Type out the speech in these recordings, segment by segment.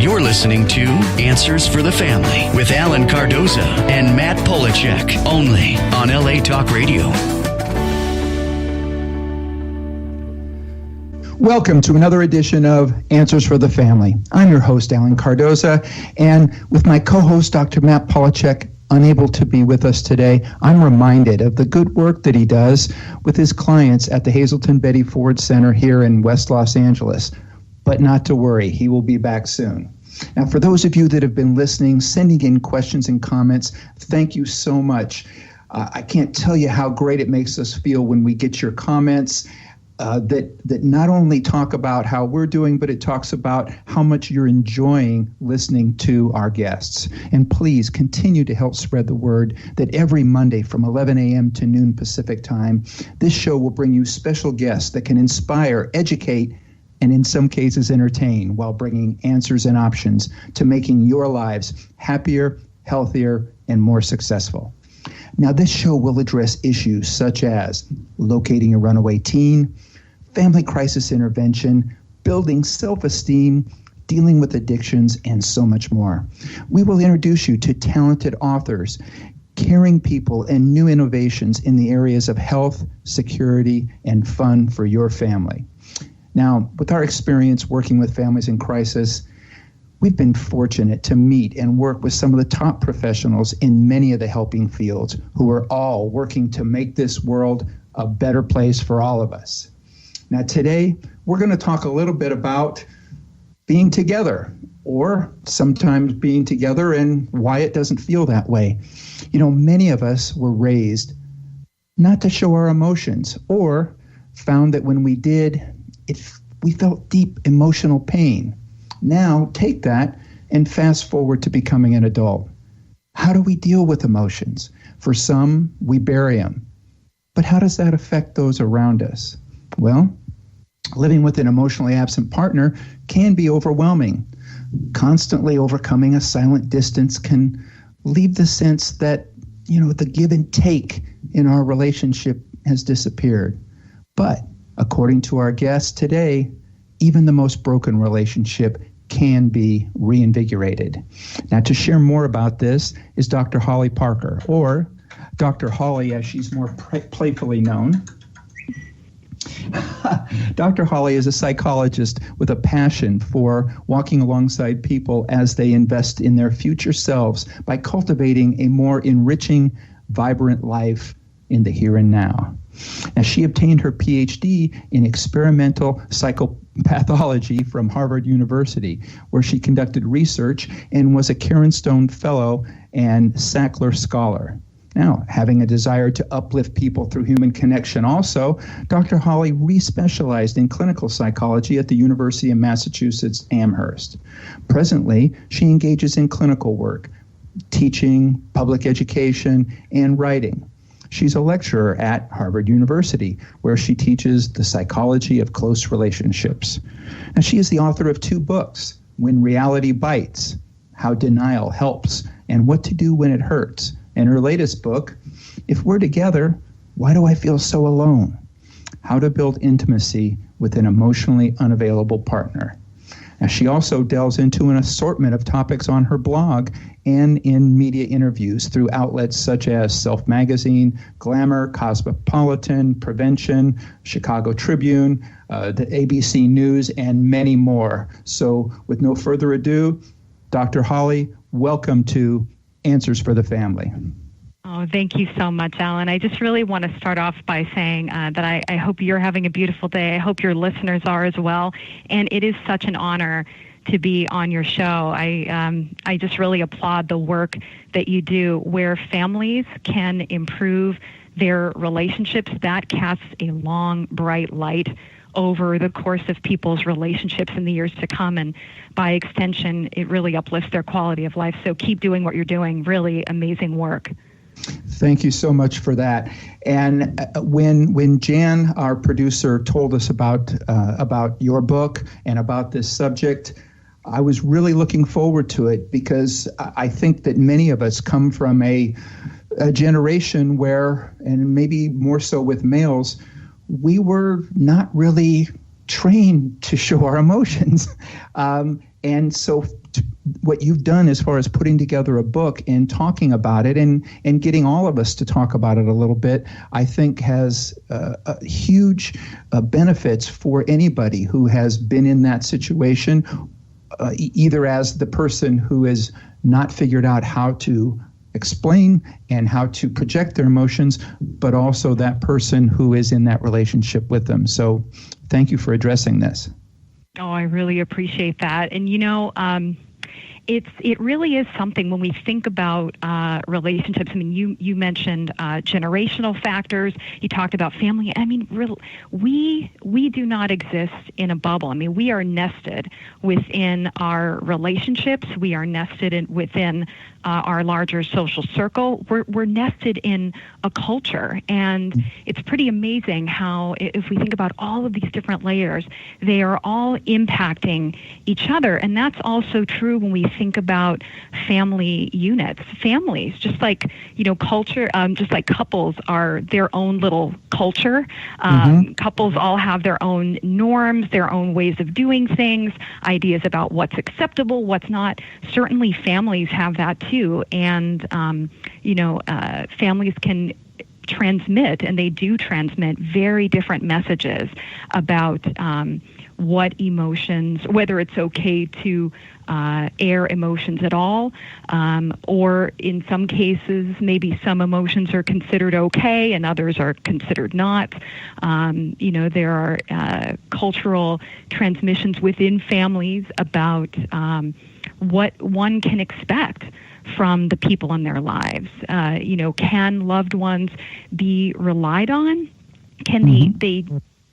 You're listening to Answers for the Family with Alan Cardoza and Matt Polachek, only on LA Talk Radio. Welcome to another edition of Answers for the Family. I'm your host, Alan Cardoza, and with my co-host, Dr. Matt Polachek, unable to be with us today, I'm reminded of the good work that he does with his clients at the Hazelton Betty Ford Center here in West Los Angeles. But not to worry, he will be back soon. Now, for those of you that have been listening, sending in questions and comments, thank you so much. I can't tell you how great it makes us feel when we get your comments that not only talk about how we're doing, but it talks about how much you're enjoying listening to our guests. And please continue to help spread the word that every Monday from 11 a.m. to noon Pacific time, this show will bring you special guests that can inspire, educate, and in some cases entertain while bringing answers and options to making your lives happier, healthier, and more successful. Now, this show will address issues such as locating a runaway teen, family crisis intervention, building self-esteem, dealing with addictions, and so much more. We will introduce you to talented authors, caring people, and new innovations in the areas of health, security, and fun for your family. Now, with our experience working with families in crisis, we've been fortunate to meet and work with some of the top professionals in many of the helping fields who are all working to make this world a better place for all of us. Now, today, we're going to talk a little bit about being together, or sometimes being together and why it doesn't feel that way. You know, many of us were raised not to show our emotions, or found that when we did, we felt deep emotional pain. Now, take that and fast forward to becoming an adult. How do we deal with emotions? For some, we bury them. But how does that affect those around us? Well, living with an emotionally absent partner can be overwhelming. Constantly overcoming a silent distance can leave the sense that, the give and take in our relationship has disappeared. But according to our guest today, even the most broken relationship can be reinvigorated. Now, to share more about this is Dr. Holly Parker, or Dr. Holly as she's more playfully known. Dr. Holly is a psychologist with a passion for walking alongside people as they invest in their future selves by cultivating a more enriching, vibrant life in the here and now. Now, she obtained her PhD in experimental psychopathology from Harvard University, where she conducted research and was a Karen Stone Fellow and Sackler Scholar. Now, having a desire to uplift people through human connection also, Dr. Holly re-specialized in clinical psychology at the University of Massachusetts Amherst. Presently, she engages in clinical work, teaching, public education, and writing. She's a lecturer at Harvard University, where she teaches the psychology of close relationships. And she is the author of 2 books, When Reality Bites, How Denial Helps, and What to Do When It Hurts. And her latest book, If We're Together, Why Do I Feel So Alone? How to Build Intimacy with an Emotionally Unavailable Partner. Now, she also delves into an assortment of topics on her blog and in media interviews through outlets such as Self Magazine, Glamour, Cosmopolitan, Prevention, Chicago Tribune, the ABC News, and many more. So with no further ado, Dr. Holly, welcome to Answers for the Family. Oh, thank you so much, Alan. I just really want to start off by saying that I hope you're having a beautiful day. I hope your listeners are as well. And it is such an honor to be on your show. I just really applaud the work that you do where families can improve their relationships. That casts a long, bright light over the course of people's relationships in the years to come. And by extension, it really uplifts their quality of life. So keep doing what you're doing. Really amazing work. Thank you so much for that. And when Jan, our producer, told us about your book and about this subject, I was really looking forward to it because I think that many of us come from a generation where, and maybe more so with males, we were not really trained to show our emotions. And so what you've done as far as putting together a book and talking about it and getting all of us to talk about it a little bit, I think has huge benefits for anybody who has been in that situation, either as the person who has not figured out how to explain and how to project their emotions, but also that person who is in that relationship with them. So thank you for addressing this. Oh, I really appreciate that. And, it really is something when we think about relationships. I mean, you mentioned generational factors. You talked about family. I mean, we do not exist in a bubble. I mean, we are nested within our relationships. We are nested within our larger social circle. We're nested in a culture, and it's pretty amazing how, if we think about all of these different layers, they are all impacting each other. And that's also true when we think about family units. Families, just like culture, just like couples are their own little culture. Couples all have their own norms, their own ways of doing things, ideas about what's acceptable, what's not. Certainly, families have that too, and families can transmit, and they do transmit, very different messages about what emotions, whether it's okay to air emotions at all, or in some cases, maybe some emotions are considered okay and others are considered not. There are cultural transmissions within families about what one can expect from the people in their lives. Can loved ones be relied on? Can they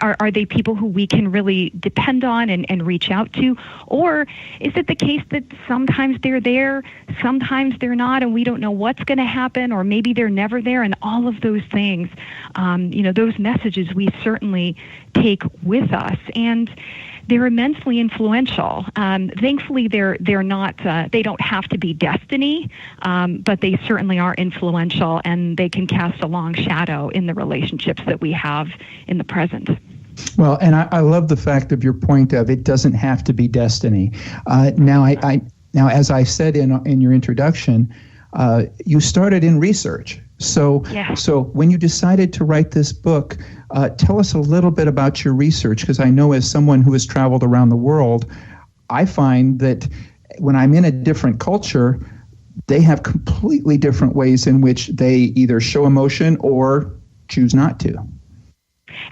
are they people who we can really depend on and reach out to? Or is it the case that sometimes they're there, sometimes they're not, and we don't know what's going to happen, or maybe they're never there, and all of those things, those messages we certainly take with us. And they're immensely influential. Thankfully, they're not. They don't have to be destiny, but they certainly are influential, and they can cast a long shadow in the relationships that we have in the present. Well, and I love the fact of your point of it doesn't have to be destiny. Now, as I said in your introduction, you started in research. So when you decided to write this book, tell us a little bit about your research, because I know as someone who has traveled around the world, I find that when I'm in a different culture, they have completely different ways in which they either show emotion or choose not to.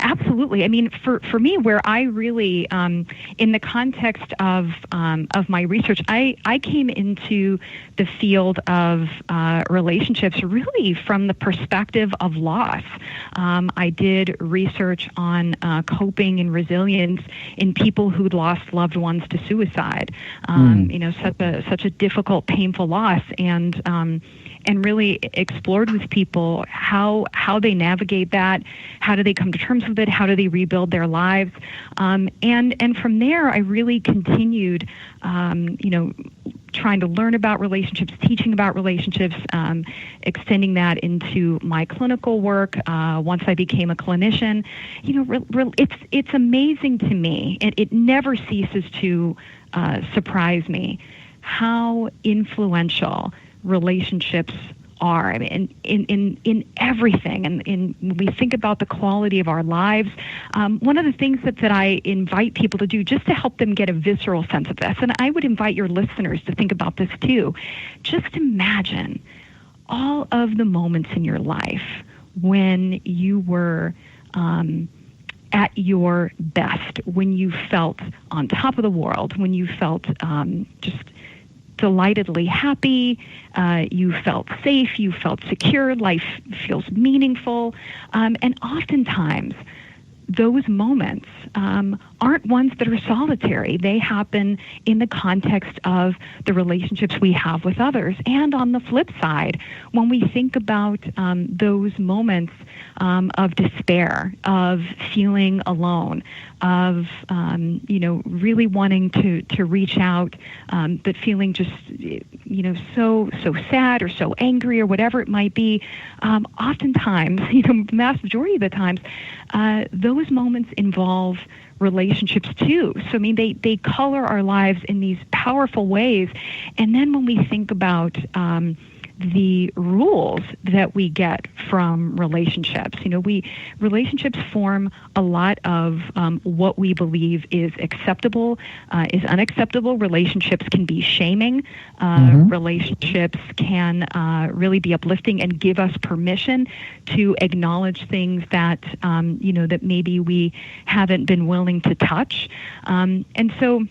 Absolutely. I mean, for me, where I really, in the context of my research, I came into the field of relationships really from the perspective of loss. I did research on coping and resilience in people who'd lost loved ones to suicide. Such a difficult, painful loss, and really explored with people how they navigate that, how do they come to terms with it, how do they rebuild their lives, and from there I really continued, trying to learn about relationships, teaching about relationships, extending that into my clinical work. Once I became a clinician, it's amazing to me. It never ceases to surprise me how influential relationships are. I mean, in everything, and when we think about the quality of our lives, one of the things that I invite people to do just to help them get a visceral sense of this, and I would invite your listeners to think about this too, just imagine all of the moments in your life when you were at your best, when you felt on top of the world, when you felt just delightedly happy, you felt safe, you felt secure, life feels meaningful, and oftentimes those moments aren't ones that are solitary. They happen in the context of the relationships we have with others. And on the flip side, when we think about those moments of despair, of feeling alone, of really wanting to reach out, but feeling just so sad or so angry or whatever it might be, oftentimes, the vast majority of the times, those those moments involve relationships too. So, I mean, they color our lives in these powerful ways. And then when we think about the rules that we get from relationships, relationships form a lot of what we believe is acceptable, is unacceptable. Relationships can be shaming. Relationships can really be uplifting and give us permission to acknowledge things that, that maybe we haven't been willing to touch. And so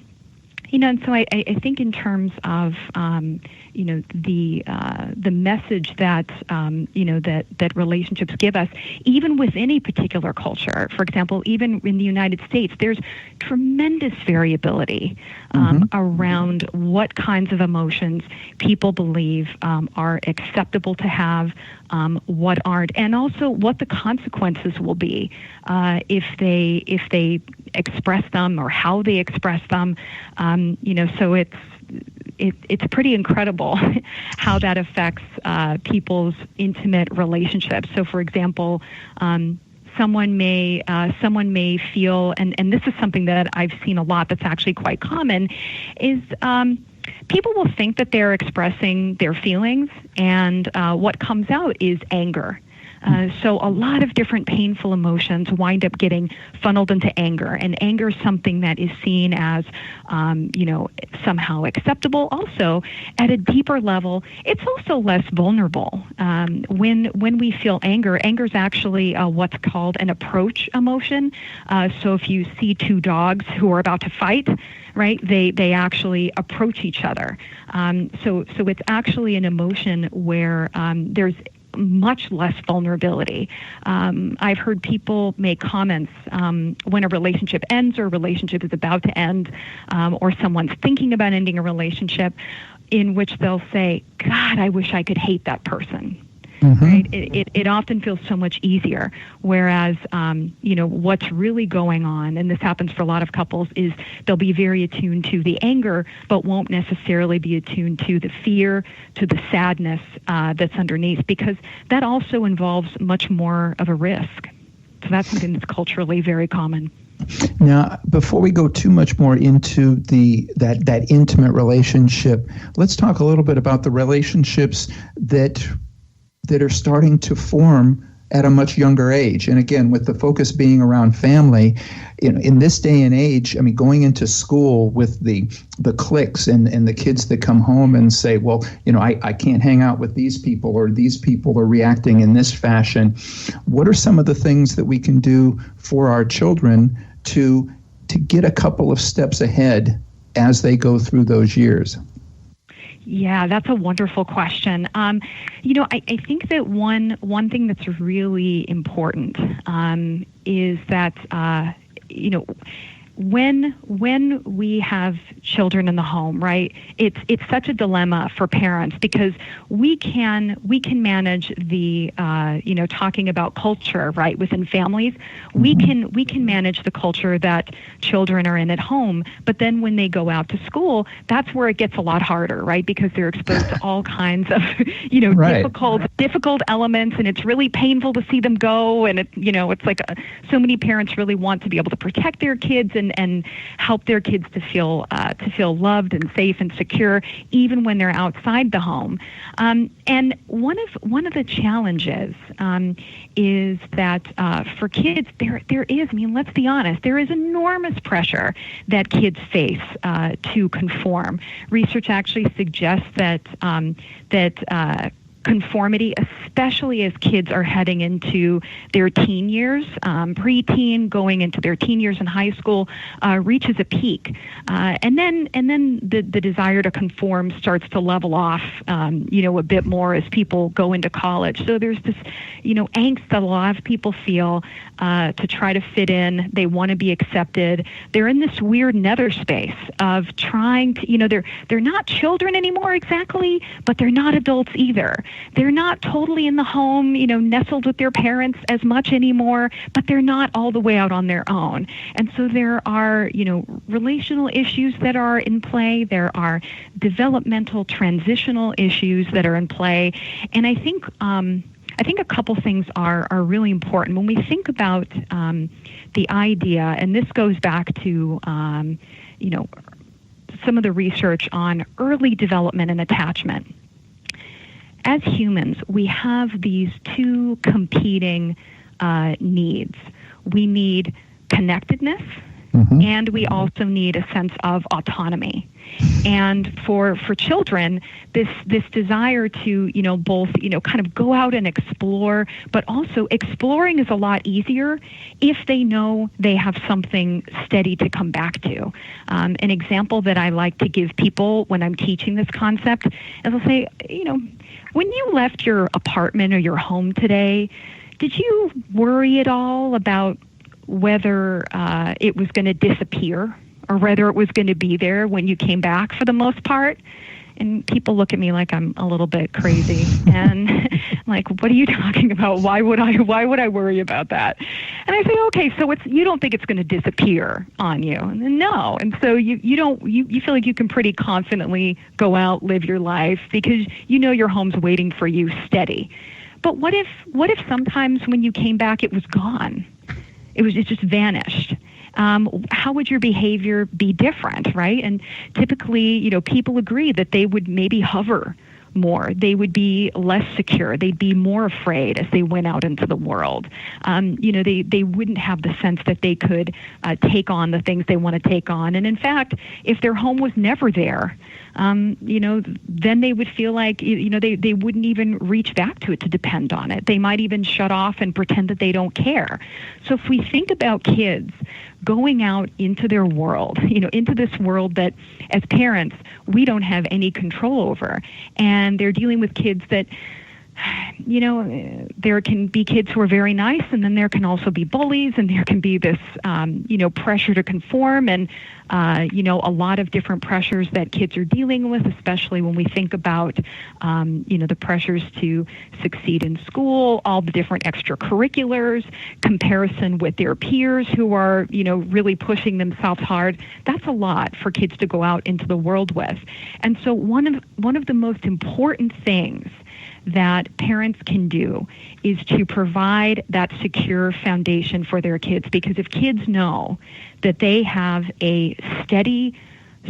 I think in terms of the message that that relationships give us, even within a particular culture. For example, even in the United States, there's tremendous variability around what kinds of emotions people believe are acceptable to have, what aren't, and also what the consequences will be if they express them or how they express them. So it's pretty incredible how that affects people's intimate relationships. So, for example, someone may feel, and this is something that I've seen a lot that's actually quite common, is people will think that they're expressing their feelings, and what comes out is anger. So a lot of different painful emotions wind up getting funneled into anger, and anger is something that is seen as, somehow acceptable. Also, at a deeper level, it's also less vulnerable. When we feel anger is actually what's called an approach emotion. So if you see two dogs who are about to fight, right, they actually approach each other. So it's actually an emotion where there's much less vulnerability. I've heard people make comments when a relationship ends or a relationship is about to end, or someone's thinking about ending a relationship, in which they'll say, God, I wish I could hate that person. Right? It often feels so much easier. Whereas, what's really going on, and this happens for a lot of couples, is they'll be very attuned to the anger, but won't necessarily be attuned to the fear, to the sadness that's underneath, because that also involves much more of a risk. So that's something that's culturally very common. Now, before we go too much more into that intimate relationship, let's talk a little bit about the relationships that are starting to form at a much younger age. And again, with the focus being around family, in this day and age, I mean, going into school with the cliques and the kids that come home and say, well, I can't hang out with these people, or these people are reacting in this fashion. What are some of the things that we can do for our children to get a couple of steps ahead as they go through those years? Yeah, that's a wonderful question. I think that one thing that's really important is that when we have children in the home, right? It's such a dilemma for parents, because we can manage the talking about culture, right, within families. We can manage the culture that children are in at home, but then when they go out to school, that's where it gets a lot harder, right? Because they're exposed to all kinds of difficult elements, and it's really painful to see them go. And it's like so many parents really want to be able to protect their kids and help their kids to feel loved and safe and secure, even when they're outside the home. And one of the challenges is that for kids, there is, let's be honest, there is enormous pressure that kids face to conform. Research actually suggests that conformity, especially as kids are heading into their teen years, preteen, going into their teen years in high school, reaches a peak, and then the desire to conform starts to level off, a bit more as people go into college. So there's this, angst that a lot of people feel to try to fit in. They want to be accepted. They're in this weird nether space of trying to, they're not children anymore exactly, but they're not adults either. They're not totally in the home, nestled with their parents as much anymore, but they're not all the way out on their own. And so there are, relational issues that are in play. There are developmental transitional issues that are in play. And I think I think a couple things are really important. When we think about the idea, and this goes back to, some of the research on early development and attachment. As humans, we have these two competing needs. We need connectedness, and we also need a sense of autonomy. And for children, this desire to, both, kind of go out and explore, but also exploring is a lot easier if they know they have something steady to come back to. An example that I like to give people when I'm teaching this concept is I'll say, when you left your apartment or your home today, did you worry at all about whether it was going to disappear or whether it was going to be there when you came back for the most part? And people look at me like I'm a little bit crazy and like, what are you talking about? Why would I worry about that? And I say, okay, so you don't think it's going to disappear on you? And then, no. And so you feel like you can pretty confidently go out, live your life because your home's waiting for you steady. But what if sometimes when you came back, it was gone? It just vanished. How would your behavior be different, right? And typically, people agree that they would maybe hover more. They would be less secure. They'd be more afraid as they went out into the world. They wouldn't have the sense that they could take on the things they want to take on. And in fact, if their home was never there, then they would feel like, they wouldn't even reach back to it to depend on it. They might even shut off and pretend that they don't care. So if we think about kids going out into their world, into this world that as parents, we don't have any control over, and they're dealing with kids that, there can be kids who are very nice, and then there can also be bullies, and there can be this, pressure to conform, and, a lot of different pressures that kids are dealing with, especially when we think about, the pressures to succeed in school, all the different extracurriculars, comparison with their peers who are, really pushing themselves hard. That's a lot for kids to go out into the world with. And so one of the most important things that parents can do is to provide that secure foundation for their kids, because if kids know that they have a steady,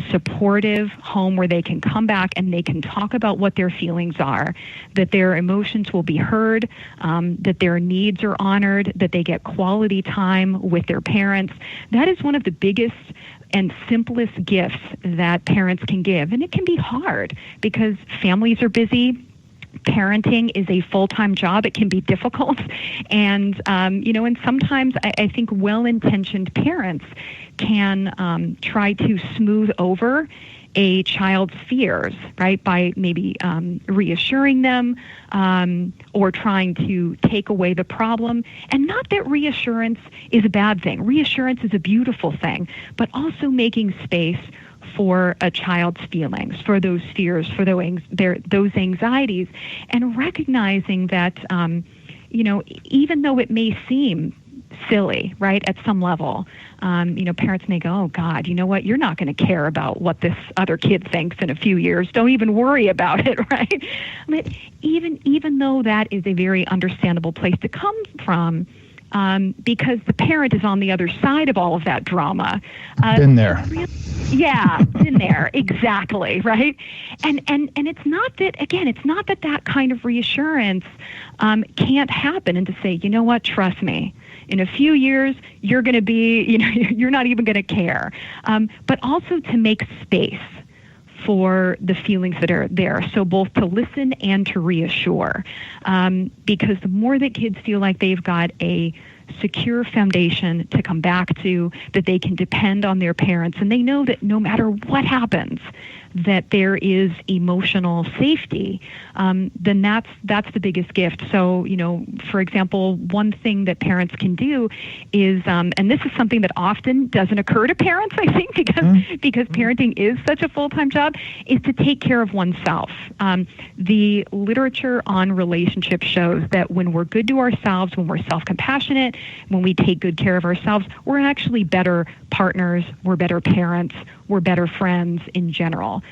supportive home where they can come back and they can talk about what their feelings are, that their emotions will be heard, that their needs are honored, that they get quality time with their parents, that is one of the biggest and simplest gifts that parents can give. And it can be hard because families are busy. Parenting is a full-time job. It can be difficult. And, and sometimes I think well-intentioned parents can try to smooth over a child's fears, right, by maybe reassuring them or trying to take away the problem. And not that reassurance is a bad thing. Reassurance is a beautiful thing, but also making space for a child's feelings, for those fears, for those anxieties, and recognizing that, even though it may seem silly, right, at some level, parents may go, oh, God, you know what, you're not going to care about what this other kid thinks in a few years. Don't even worry about it, right? But even though that is a very understandable place to come from, because the parent is on the other side of all of that drama. Been there. Yeah, been there, exactly, right? And it's not that kind of reassurance can't happen, and to say, you know what, trust me, in a few years, you're going to be, you're not even going to care. But also to make space for the feelings that are there. So both to listen and to reassure. Because the more that kids feel like they've got a secure foundation to come back to, that they can depend on their parents, and they know that no matter what happens, that there is emotional safety, then that's the biggest gift. So, for example, one thing that parents can do is, and this is something that often doesn't occur to parents, I think, because parenting is such a full-time job, is to take care of oneself. The literature on relationships shows that when we're good to ourselves, when we're self-compassionate, when we take good care of ourselves, we're actually better partners, we're better parents, we're better friends in general.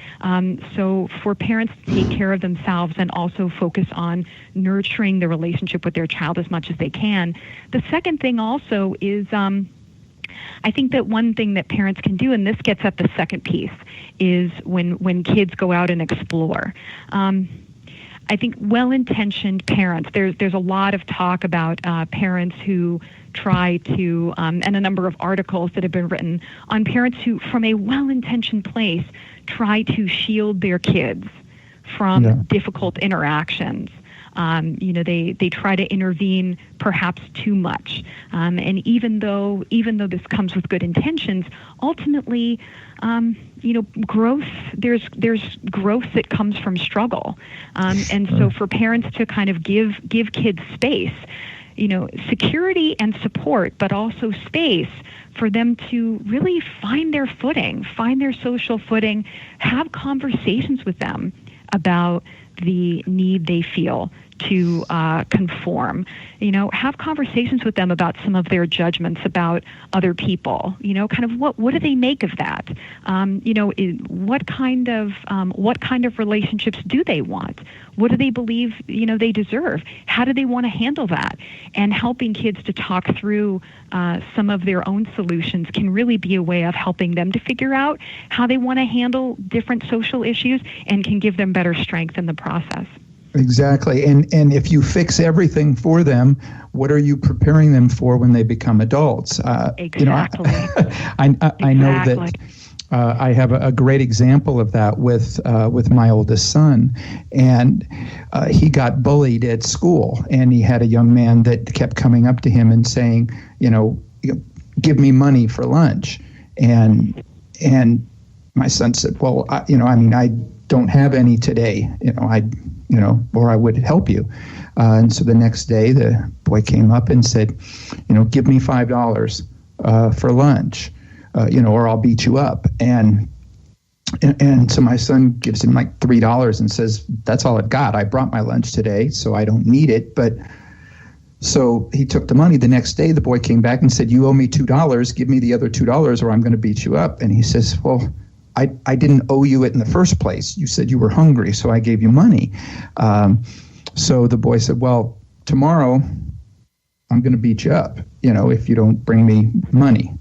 So for parents to take care of themselves and also focus on nurturing the relationship with their child as much as they can. The second thing also is, I think that one thing that parents can do, and this gets at the second piece, is when kids go out and explore. I think well-intentioned parents, there's a lot of talk about parents who try to, and a number of articles that have been written on parents who, from a well-intentioned place, try to shield their kids from difficult interactions. They try to intervene perhaps too much. And even though this comes with good intentions, ultimately, growth, there's growth that comes from struggle. And so for parents to kind of give kids space, security and support, but also space for them to really find their footing, find their social footing, have conversations with them about the need they feel to conform, have conversations with them about some of their judgments about other people, kind of what do they make of that? What kind of relationships do they want? What do they believe, they deserve? How do they want to handle that? And helping kids to talk through some of their own solutions can really be a way of helping them to figure out how they want to handle different social issues and can give them better strength in the process. Exactly. And if you fix everything for them, what are you preparing them for when they become adults? Exactly. I know that I have a great example of that with my oldest son. And he got bullied at school, and he had a young man that kept coming up to him and saying, give me money for lunch. And my son said, well, I don't have any today. Or I would help you. And so the next day, the boy came up and said, give me $5 for lunch, or I'll beat you up. And so my son gives him like $3 and says, that's all I've got. I brought my lunch today, so I don't need it. But so he took the money. The next day, the boy came back and said, you owe me $2. Give me the other $2 or I'm going to beat you up. And he says, well, I didn't owe you it in the first place. You said you were hungry, so I gave you money. So the boy said, well, tomorrow I'm going to beat you up, if you don't bring me money.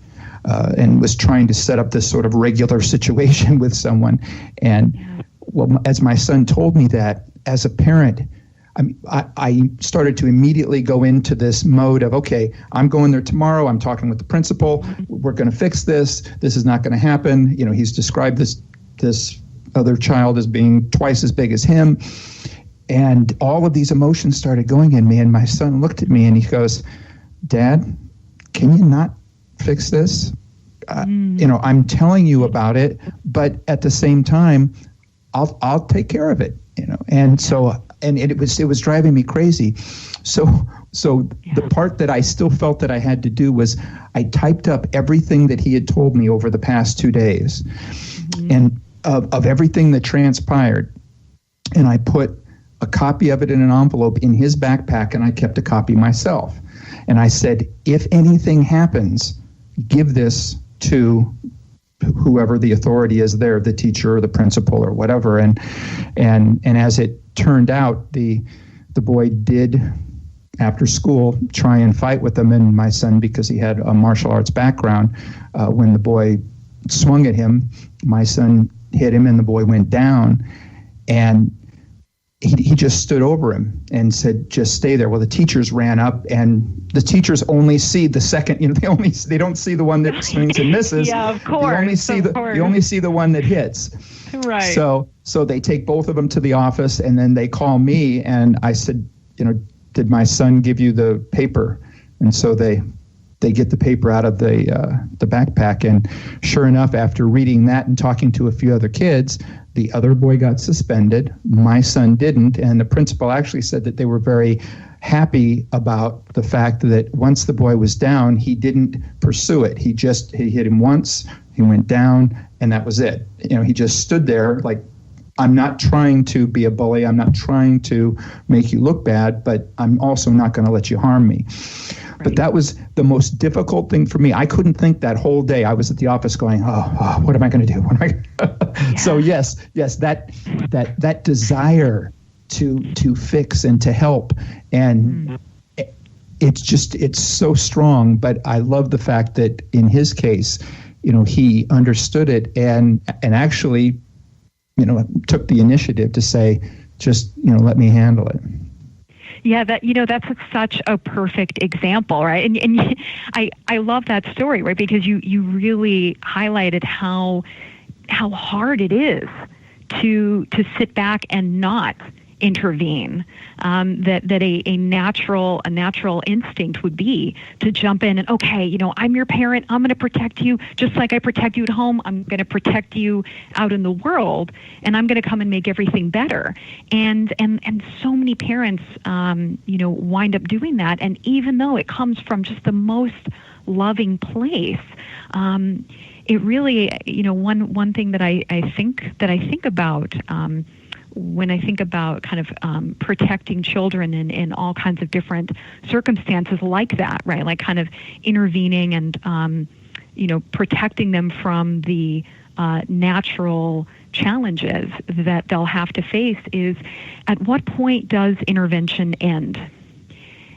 And was trying to set up this sort of regular situation with someone. And as my son told me that, as a parent, I started to immediately go into this mode of, okay, I'm going there tomorrow. I'm talking with the principal. We're going to fix this. This is not going to happen. He's described this other child as being twice as big as him. And all of these emotions started going in me. And my son looked at me and he goes, Dad, can you not fix this? I'm telling you about it, but at the same time, I'll take care of it. And so. And it was driving me crazy. So the part that I still felt that I had to do was I typed up everything that he had told me over the past 2 days, and of everything that transpired. And I put a copy of it in an envelope in his backpack, and I kept a copy myself. And I said, if anything happens, give this to whoever the authority is there, the teacher or the principal or whatever. And as it turned out, the boy did, after school, try and fight with them. And my son, because he had a martial arts background, when the boy swung at him, my son hit him and the boy went down. And he just stood over him and said, just stay there. Well, the teachers ran up, and the teachers only see the second, they don't see the one that swings and misses. Yeah, of course. They only see the one that hits. Right. So they take both of them to the office, and then they call me, and I said, did my son give you the paper? And so they get the paper out of the backpack, and sure enough, after reading that and talking to a few other kids, the other boy got suspended. My son didn't, and the principal actually said that they were very happy about the fact that once the boy was down, he didn't pursue it. He hit him once, he went down, and that was it. He just stood there like, I'm not trying to be a bully. I'm not trying to make you look bad, but I'm also not going to let you harm me. Right. But that was the most difficult thing for me. I couldn't think that whole day. I was at the office going, oh what am I going to do? So yes, that desire to fix and to help, and it's so strong. But I love the fact that in his case, he understood it and actually, took the initiative to say, just let me handle it. Yeah, that's such a perfect example, right? And I love that story, right? Because you really highlighted how hard it is to sit back and not intervene. That a natural instinct would be to jump in and, okay, I'm your parent. I'm going to protect you just like I protect you at home. I'm going to protect you out in the world, and I'm going to come and make everything better. And so many parents, wind up doing that. And even though it comes from just the most loving place, it really, one thing that I think about. When I think about kind of protecting children in all kinds of different circumstances like that, right? Like kind of intervening and, protecting them from the natural challenges that they'll have to face is, at what point does intervention end?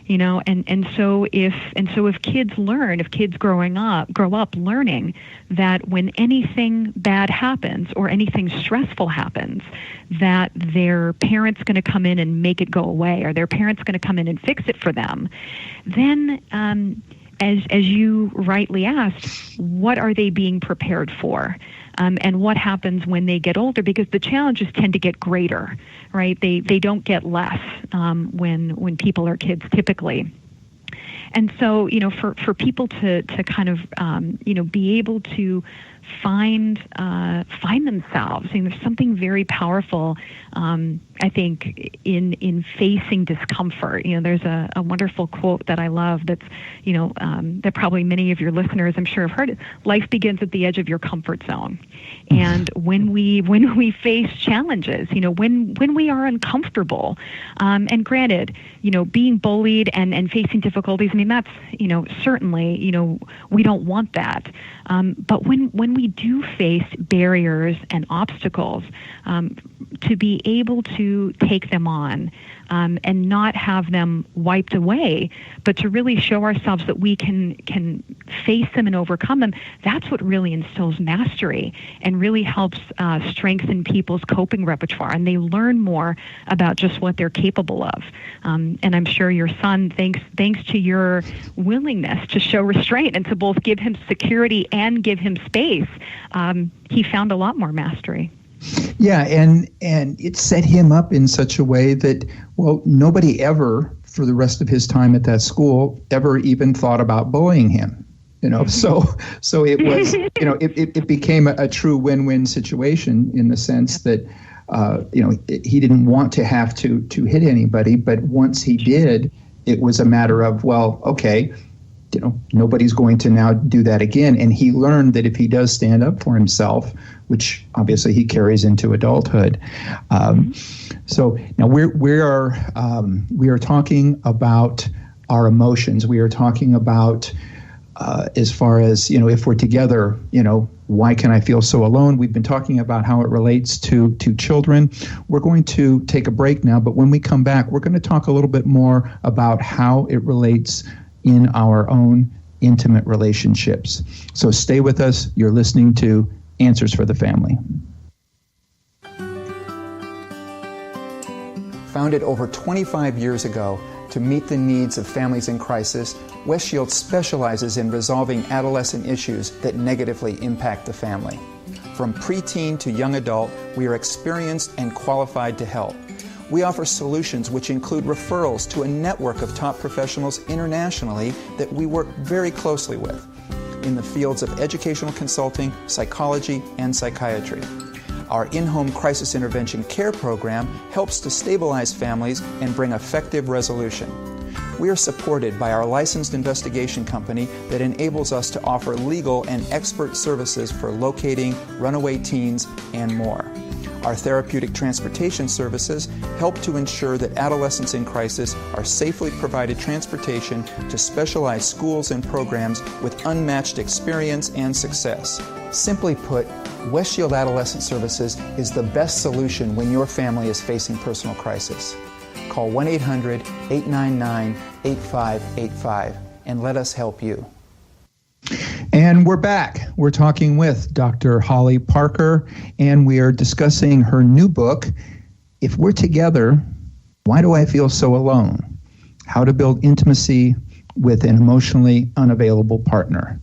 And so if kids grow up learning that when anything bad happens or anything stressful happens, that their parent's going to come in and make it go away, or their parent's going to come in and fix it for them, then as you rightly asked, what are they being prepared for? And what happens when they get older? Because the challenges tend to get greater, right? They don't get less when people are kids typically. And so, for people to kind of, be able to find themselves. There's something very powerful, I think, in facing discomfort. There's a wonderful quote that I love that's, that probably many of your listeners, I'm sure, have heard it. Life begins at the edge of your comfort zone. And when we face challenges, when we are uncomfortable, and granted, being bullied and facing difficulties, that's, certainly, we don't want that. But when we do face barriers and obstacles, to be able to take them on, and not have them wiped away, but to really show ourselves that we can face them and overcome them, that's what really instills mastery and really helps strengthen people's coping repertoire, and they learn more about just what they're capable of. And I'm sure your son, thanks to your willingness to show restraint and to both give him security and give him space, he found a lot more mastery. Yeah, and it set him up in such a way that, nobody ever, for the rest of his time at that school, ever even thought about bullying him. So it was, it became a true win-win situation in the sense that, he didn't want to have to hit anybody, but once he did, it was a matter of, okay, nobody's going to now do that again. And he learned that if he does stand up for himself, which obviously he carries into adulthood. So now we are talking about our emotions. We are talking about as far as, if we're together, why can I feel so alone? We've been talking about how it relates to children. We're going to take a break now, but when we come back, we're going to talk a little bit more about how it relates in our own intimate relationships. So stay with us. You're listening to Answers for the Family. Founded over 25 years ago to meet the needs of families in crisis, West Shield specializes in resolving adolescent issues that negatively impact the family. From preteen to young adult, we are experienced and qualified to help. We offer solutions which include referrals to a network of top professionals internationally that we work very closely with in the fields of educational consulting, psychology, and psychiatry. Our in-home crisis intervention care program helps to stabilize families and bring effective resolution. We are supported by our licensed investigation company that enables us to offer legal and expert services for locating runaway teens and more. Our therapeutic transportation services help to ensure that adolescents in crisis are safely provided transportation to specialized schools and programs with unmatched experience and success. Simply put, West Shield Adolescent Services is the best solution when your family is facing personal crisis. Call 1-800-899-8585 and let us help you. And we're back. We're talking with Dr. Holly Parker, and we are discussing her new book, If We're Together, Why Do I Feel So Alone? How to Build Intimacy with an Emotionally Unavailable Partner.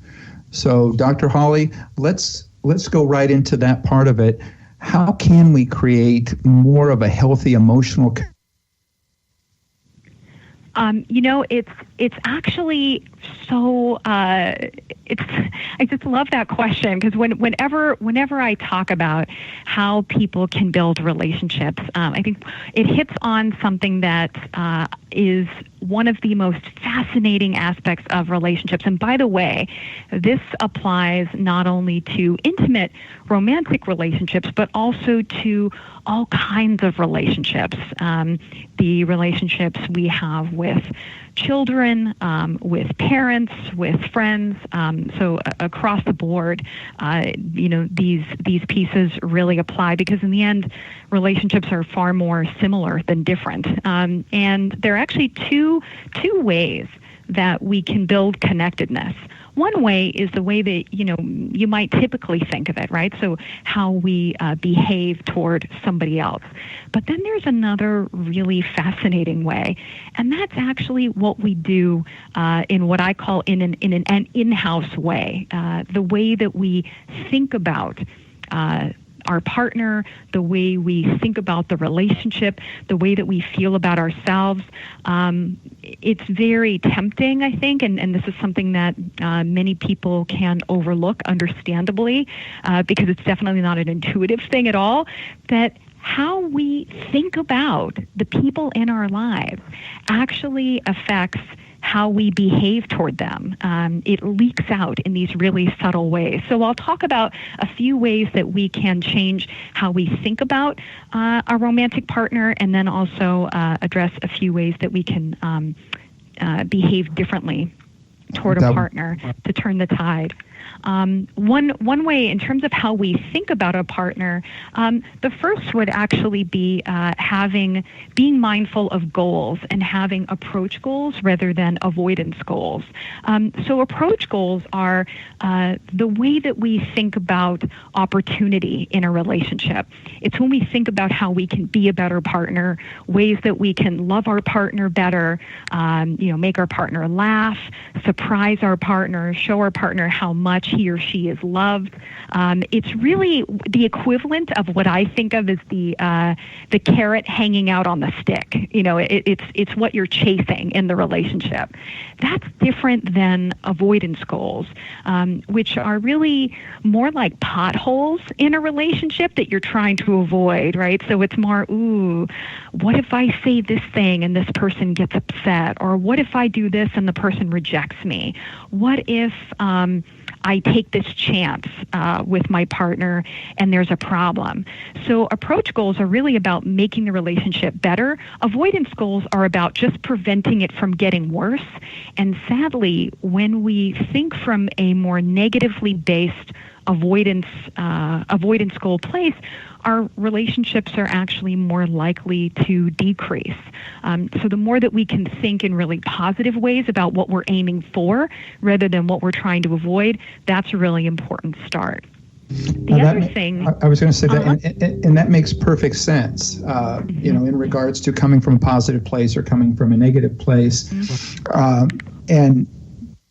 So, Dr. Holly, let's go right into that part of it. How can we create more of a healthy emotional it's actually so. I just love that question because whenever I talk about how people can build relationships, I think it hits on something that is one of the most fascinating aspects of relationships. And by the way, this applies not only to intimate romantic relationships, but also to all kinds of relationships. The relationships we have with children, with parents, with friends. So across the board, these pieces really apply because in the end, relationships are far more similar than different. And there are actually two ways that we can build connectedness. One way is the way that, you might typically think of it, right? So how we behave toward somebody else. But then there's another really fascinating way, and that's actually what we do in what I call in an in-house way, the way that we think about our partner, the way we think about the relationship, the way that we feel about ourselves. It's very tempting, I think, and this is something that many people can overlook, understandably, because it's definitely not an intuitive thing at all, that how we think about the people in our lives actually affects how we behave toward them. It leaks out in these really subtle ways. So I'll talk about a few ways that we can change how we think about a romantic partner, and then also address a few ways that we can behave differently toward a partner to turn the tide. One way in terms of how we think about a partner, the first would actually be being mindful of goals and having approach goals rather than avoidance goals. So approach goals are the way that we think about opportunity in a relationship. It's when we think about how we can be a better partner, ways that we can love our partner better, make our partner laugh, surprise our partner, show our partner how much he or she is loved. It's really the equivalent of what I think of as the carrot hanging out on the stick. It's what you're chasing in the relationship. That's different than avoidance goals, which are really more like potholes in a relationship that you're trying to avoid, right? So it's more, what if I say this thing and this person gets upset? Or what if I do this and the person rejects me? What if I take this chance with my partner and there's a problem? So approach goals are really about making the relationship better. Avoidance goals are about just preventing it from getting worse. And sadly, when we think from a more negatively based avoidance goal place, our relationships are actually more likely to decrease. So the more that we can think in really positive ways about what we're aiming for rather than what we're trying to avoid, that's a really important start. The other thing... I was going to say that, and that makes perfect sense, in regards to coming from a positive place or coming from a negative place. And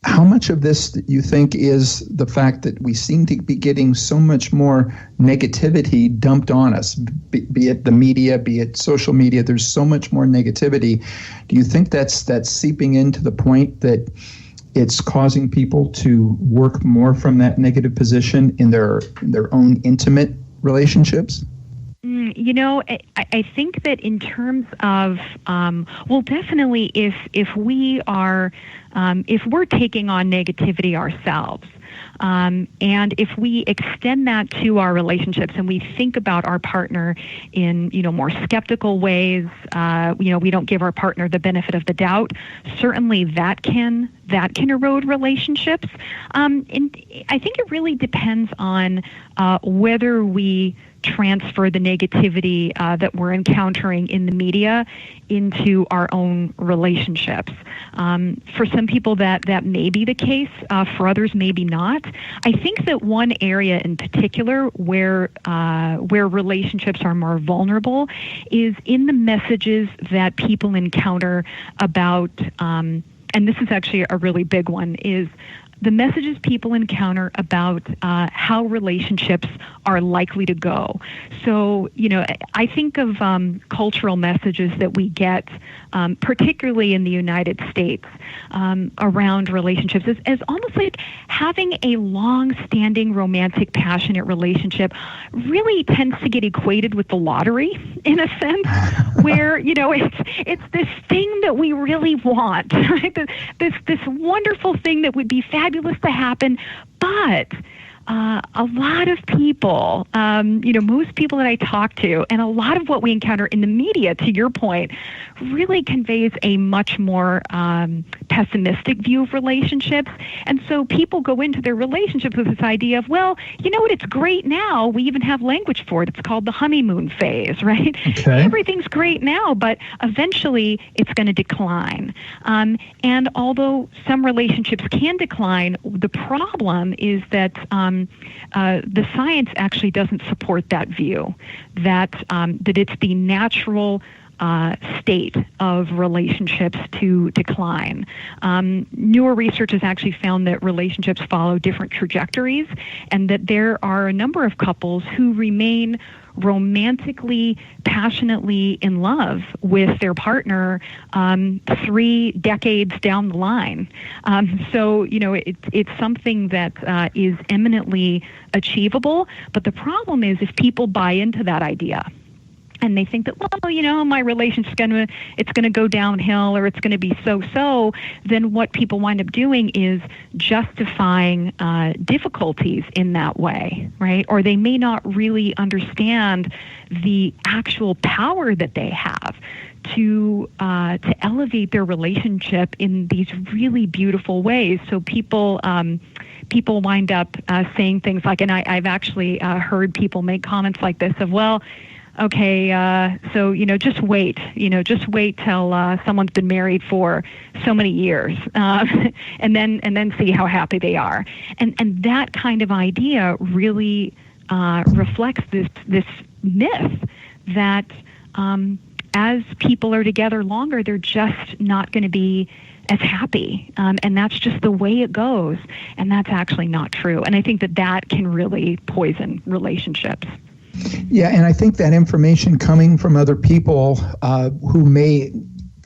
how much of this do you think is the fact that we seem to be getting so much more negativity dumped on us, be it the media, be it social media? There's so much more negativity. Do you think that's seeping into the point that it's causing people to work more from that negative position in their own intimate relationships? I think that in terms of, definitely if we're taking on negativity ourselves, And if we extend that to our relationships and we think about our partner in, more skeptical ways, we don't give our partner the benefit of the doubt, certainly that can erode relationships. And I think it really depends on whether we transfer the negativity that we're encountering in the media into our own relationships. For some people that may be the case, for others maybe not. I think that one area in particular where relationships are more vulnerable is in the messages that people encounter about, and this is actually a really big one, is the messages people encounter about how relationships are likely to go. So, I think of cultural messages that we get, particularly in the United States, around relationships as almost like having a long-standing romantic, passionate relationship really tends to get equated with the lottery, in a sense, where, it's this thing that we really want, right? This wonderful thing that would be fabulous to happen, but a lot of people, most people that I talk to, and a lot of what we encounter in the media, to your point, really conveys a much more pessimistic view of relationships. And so people go into their relationships with this idea of, well, you know what, it's great now. We even have language for it. It's called the honeymoon phase, right? Okay. Everything's great now, but eventually it's going to decline. And although some relationships can decline, the problem is that the science actually doesn't support that view, that it's the natural state of relationships to decline. Newer research has actually found that relationships follow different trajectories, and that there are a number of couples who remain romantically, passionately in love with their partner 3 decades down the line. So, it's something that is eminently achievable. But the problem is if people buy into that idea, and they think that, well, my relationship's it's gonna go downhill, or it's gonna be so-so, then what people wind up doing is justifying difficulties in that way, right? Or they may not really understand the actual power that they have to elevate their relationship in these really beautiful ways. So people wind up saying things like, and I've actually heard people make comments like this of, well, okay, so, just wait till someone's been married for so many years, and then see how happy they are. And that kind of idea really reflects this myth that as people are together longer, they're just not going to be as happy. And that's just the way it goes. And that's actually not true. And I think that can really poison relationships. Yeah, and I think that information coming from other people who may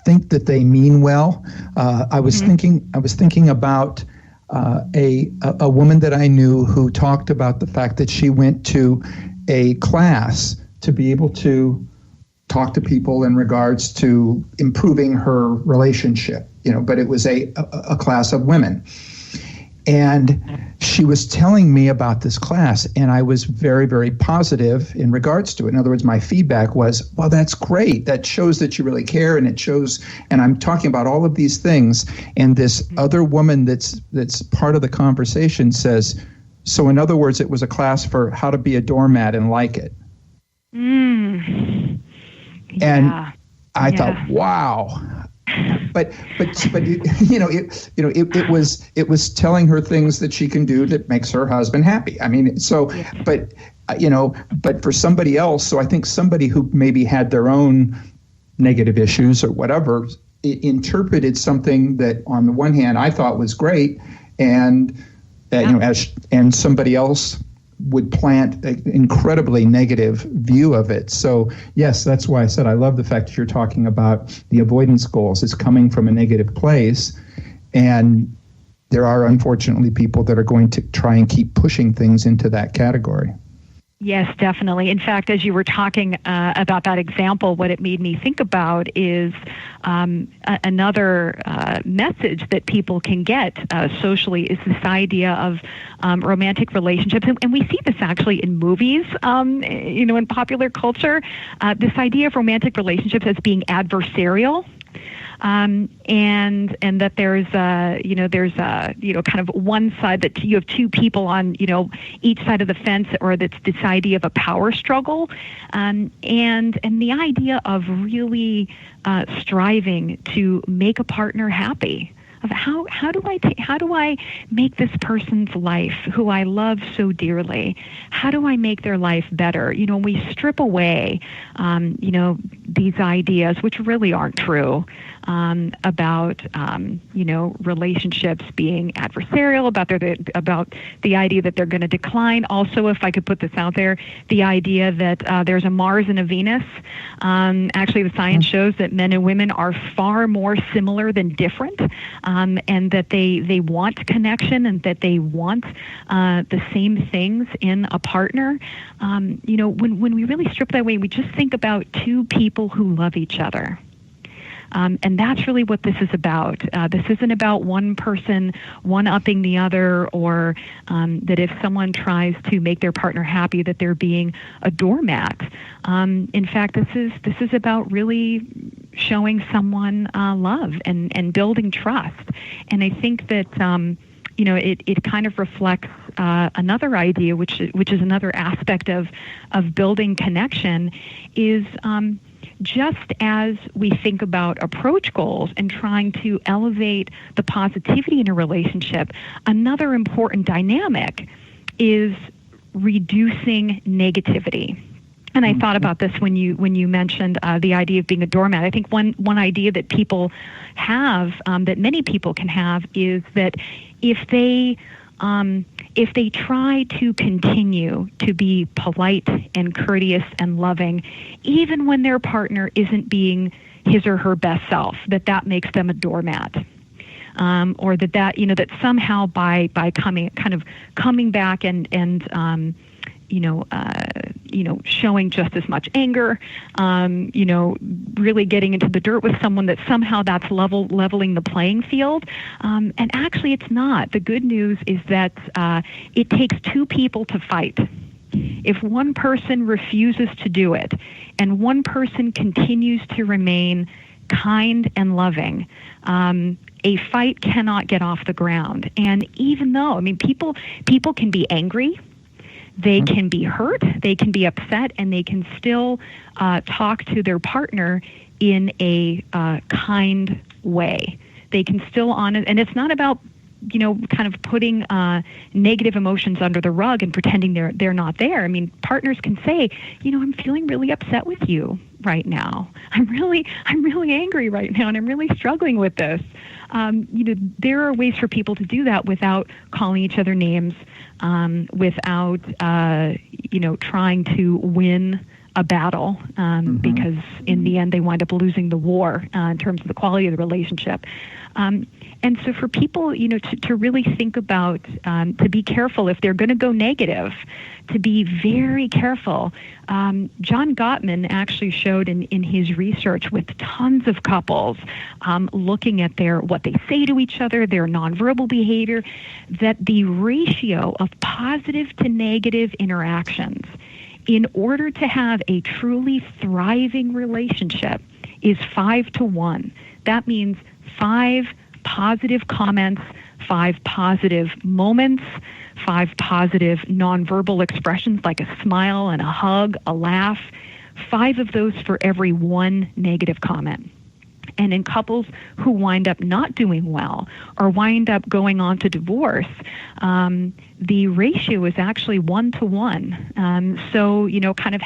think that they mean well. I was thinking about a woman that I knew who talked about the fact that she went to a class to be able to talk to people in regards to improving her relationship. But it was a class of women. And she was telling me about this class, and I was very, very positive in regards to it. In other words, my feedback was, well, that's great. That shows that you really care, and it shows, and I'm talking about all of these things. And this other woman that's part of the conversation says, so in other words, it was a class for how to be a doormat and like it. Yeah. And I thought, wow. But it was telling her things that she can do that makes her husband happy. I mean, so, but for somebody else, so I think somebody who maybe had their own negative issues or whatever, interpreted something that on the one hand I thought was great, and and somebody else would plant an incredibly negative view of it. So yes, that's why I said I love the fact that you're talking about the avoidance goals. It's coming from a negative place, and there are unfortunately people that are going to try and keep pushing things into that category. Yes, definitely. In fact, as you were talking about that example, what it made me think about is another message that people can get socially is this idea of romantic relationships. And we see this actually in movies, in popular culture, this idea of romantic relationships as being adversarial. And that there's kind of one side that you have two people on, each side of the fence, or that's this idea of a power struggle, and the idea of really striving to make a partner happy. Of how do I make this person's life, who I love so dearly, how do I make their life better? We strip away, these ideas, which really aren't true, about relationships being adversarial, about the idea that they're going to decline. Also, if I could put this out there, the idea that there's a Mars and a Venus. Actually, the science shows that men and women are far more similar than different. And that they want connection, and that they want the same things in a partner. When we really strip that away, we just think about two people who love each other. And that's really what this is about. This isn't about one person one-upping the other, or that if someone tries to make their partner happy, that they're being a doormat. In fact, this is about really showing someone love and building trust. And I think that it kind of reflects another idea, which is another aspect of building connection, is just as we think about approach goals and trying to elevate the positivity in a relationship, another important dynamic is reducing negativity. And I thought about this when you mentioned the idea of being a doormat. I think one idea that people have, that many people can have, is that if they try to continue to be polite and courteous and loving, even when their partner isn't being his or her best self, that makes them a doormat. Or that somehow by coming back and showing just as much anger, really getting into the dirt with someone, that somehow that's leveling the playing field. And actually it's not. The good news is that it takes two people to fight. If one person refuses to do it, and one person continues to remain kind and loving, a fight cannot get off the ground. And even though, people can be angry, they can be hurt, they can be upset, and they can still talk to their partner in a kind way. They can still and it's not about kind of putting negative emotions under the rug and pretending they're not there. Partners can say, I'm feeling really upset with you right now. I'm really angry right now, and I'm really struggling with this. There are ways for people to do that without calling each other names, without trying to win a battle, because in the end they wind up losing the war in terms of the quality of the relationship. And so for people, to really think about, to be careful if they're going to go negative, to be very careful. John Gottman actually showed in his research with tons of couples, looking at what they say to each other, their nonverbal behavior, that the ratio of positive to negative interactions in order to have a truly thriving relationship is 5-1. That means 5 positive comments, 5 positive moments, 5 positive nonverbal expressions like a smile and a hug, a laugh, 5 of those for every 1 negative comment. And in couples who wind up not doing well or wind up going on to divorce, the ratio is actually 1-1. So, kind of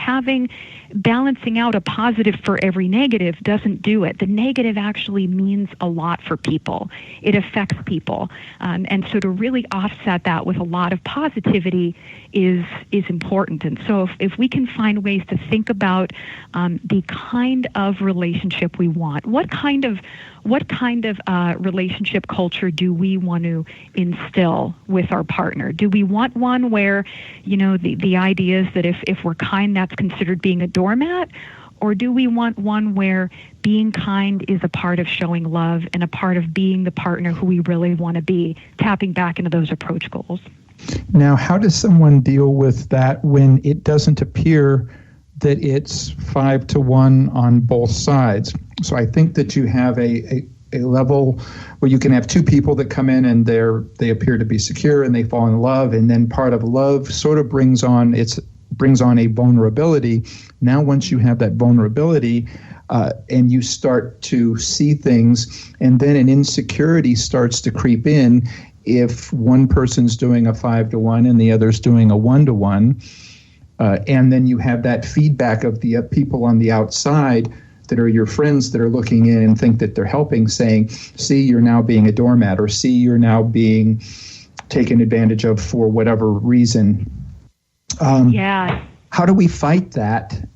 balancing out a positive for every negative doesn't do it. The negative actually means a lot for people. It affects people. And so to really offset that with a lot of positivity is important. And so if we can find ways to think about the kind of relationship we want, what kind of what kind of relationship culture do we want to instill with our partner? Do we want one where, the idea is that if we're kind, that's considered being a doormat? Or do we want one where being kind is a part of showing love and a part of being the partner who we really want to be, tapping back into those approach goals? Now, how does someone deal with that when it doesn't appear that it's 5-1 on both sides? So I think that you have a level where you can have two people that come in and they appear to be secure and they fall in love, and then part of love sort of brings on a vulnerability. Now, once you have that vulnerability and you start to see things, and then an insecurity starts to creep in if one person's doing a 5-1 and the other's doing a 1-1. And then you have that feedback of the people on the outside that are your friends that are looking in and think that they're helping, saying, see, you're now being a doormat, or see, you're now being taken advantage of for whatever reason. How do we fight that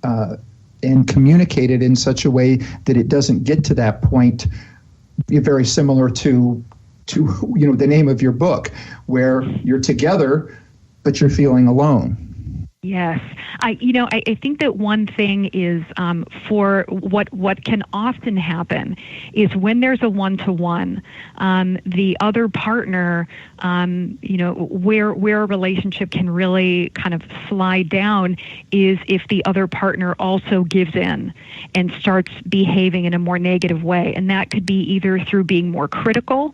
and communicate it in such a way that it doesn't get to that point? Very similar to the name of your book, where you're together, but you're feeling alone. Yes. I think that one thing is for what can often happen is when there's a 1-to-1, the other partner, where a relationship can really kind of slide down is if the other partner also gives in and starts behaving in a more negative way. And that could be either through being more critical,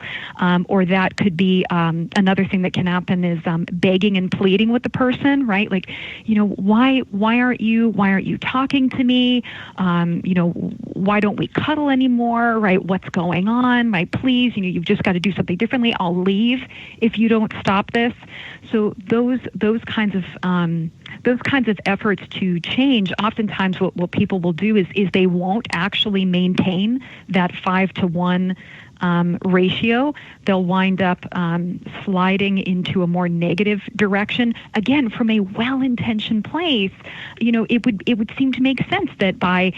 or that could be another thing that can happen is begging and pleading with the person, right? Like, why aren't you talking to me? Why don't we cuddle anymore? Right? What's going on? Right? Please, you've just got to do something differently. I'll leave if you don't stop this. So those kinds of efforts to change, oftentimes what people will do is they won't actually maintain that 5-to-1 ratio. They'll wind up sliding into a more negative direction. Again, from a well-intentioned place, it would seem to make sense that by,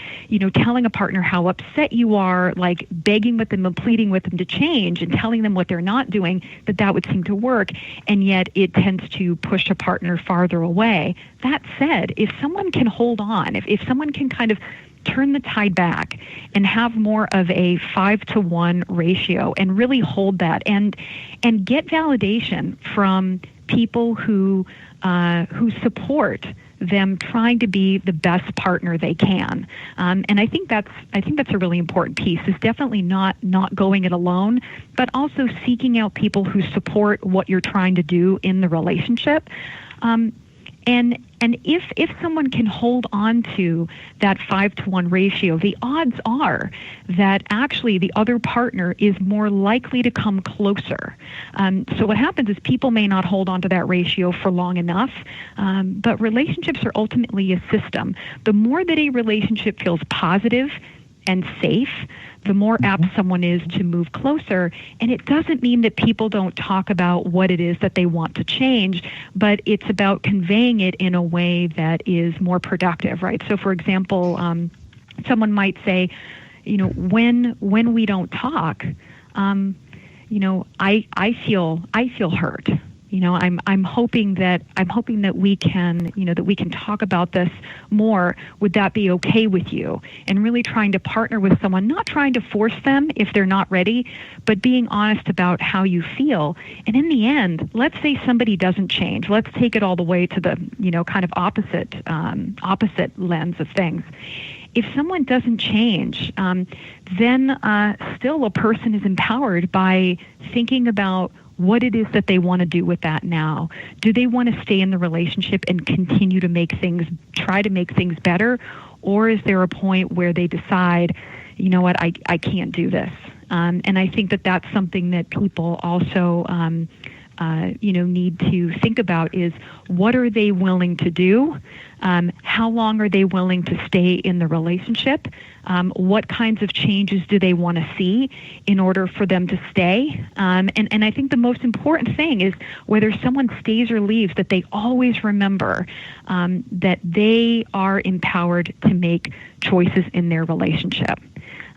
telling a partner how upset you are, like begging with them and pleading with them to change and telling them what they're not doing, that would seem to work. And yet it tends to push a partner farther away. That said, if someone can hold on, if someone can kind of turn the tide back and have more of a 5-to-1 ratio and really hold that and get validation from people who support them trying to be the best partner they can. And I think that's a really important piece, is definitely not going it alone, but also seeking out people who support what you're trying to do in the relationship. And if someone can hold on to that 5-to-1 ratio, the odds are that actually the other partner is more likely to come closer. So what happens is people may not hold on to that ratio for long enough, but relationships are ultimately a system. The more that a relationship feels positive and safe, the more apt someone is to move closer. And it doesn't mean that people don't talk about what it is that they want to change, but it's about conveying it in a way that is more productive, right? So, for example, someone might say, when we don't talk, I feel hurt. I'm hoping that we can talk about this more. Would that be okay with you? And really trying to partner with someone, not trying to force them if they're not ready, but being honest about how you feel. And in the end, let's say somebody doesn't change. Let's take it all the way to the, kind of opposite lens of things. If someone doesn't change, then still a person is empowered by thinking about what it is that they want to do with that now. Do they want to stay in the relationship and continue to try to make things better? Or is there a point where they decide, I can't do this? And I think that that's something that people also, need to think about is, what are they willing to do? How long are they willing to stay in the relationship? What kinds of changes do they want to see in order for them to stay? And I think the most important thing is, whether someone stays or leaves, that they always remember that they are empowered to make choices in their relationship.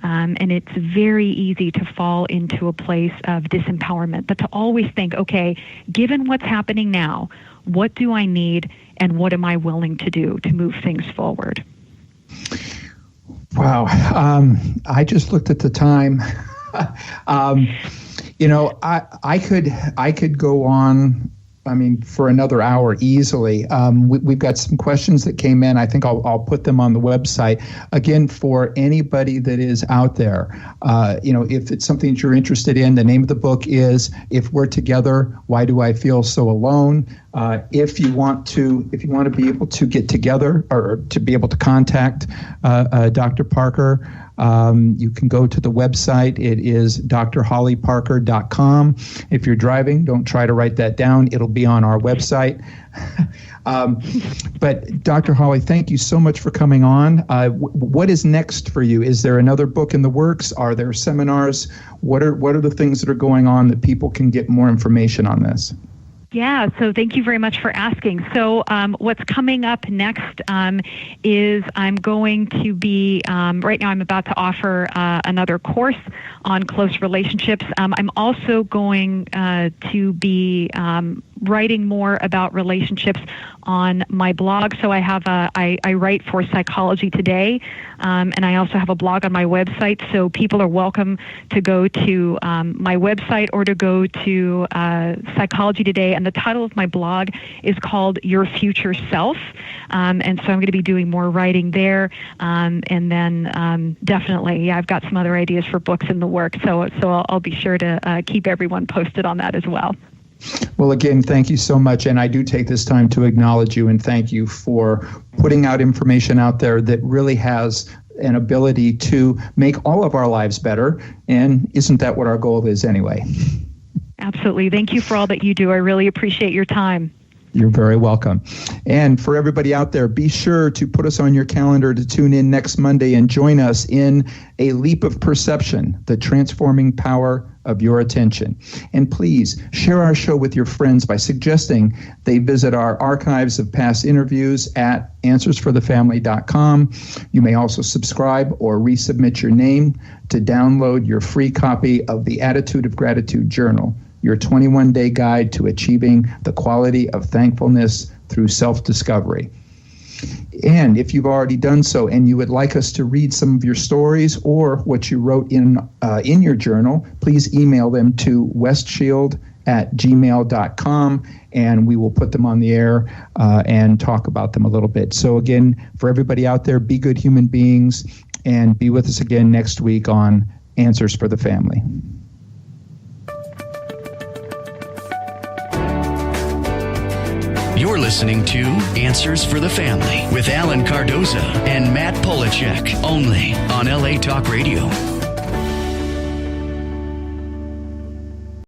And it's very easy to fall into a place of disempowerment, but to always think, okay, given what's happening now, what do I need and what am I willing to do to move things forward? Wow. I just looked at the time. I could go on, for another hour easily. We've got some questions that came in. I think I'll put them on the website. Again, for anybody that is out there, if it's something that you're interested in, the name of the book is If We're Together, Why Do I Feel So Alone? If you want to be able to get together or to be able to contact Dr. Parker, you can go to the website. It is drhollyparker.com. If you're driving, don't try to write that down. It'll be on our website. But Dr. Holly, thank you so much for coming on. What is next for you? Is there another book in the works? Are there seminars? What are the things that are going on that people can get more information on this? Yeah, so thank you very much for asking. So what's coming up next is I'm going to be, right now I'm about to offer another course on close relationships. I'm also going to be writing more about relationships on my blog. So I have I write for Psychology Today, and I also have a blog on my website. So people are welcome to go to my website or to go to Psychology Today. And the title of my blog is called Your Future Self. And so I'm going to be doing more writing there. And then definitely, I've got some other ideas for books in the works. So I'll be sure to keep everyone posted on that as well. Well, again, thank you so much. And I do take this time to acknowledge you and thank you for putting out information out there that really has an ability to make all of our lives better. And isn't that what our goal is anyway? Absolutely. Thank you for all that you do. I really appreciate your time. You're very welcome. And for everybody out there, be sure to put us on your calendar to tune in next Monday and join us in A Leap of Perception, the transforming power of your attention. And please share our show with your friends by suggesting they visit our archives of past interviews at answersforthefamily.com. You may also subscribe or resubmit your name to download your free copy of the Attitude of Gratitude Journal, your 21-day guide to achieving the quality of thankfulness through self-discovery. And if you've already done so and you would like us to read some of your stories or what you wrote in your journal, please email them to westshield@gmail.com, and we will put them on the air and talk about them a little bit. So again, for everybody out there, be good human beings and be with us again next week on Answers for the Family. You're listening to Answers for the Family with Alan Cardoza and Matt Polachek, only on LA Talk Radio.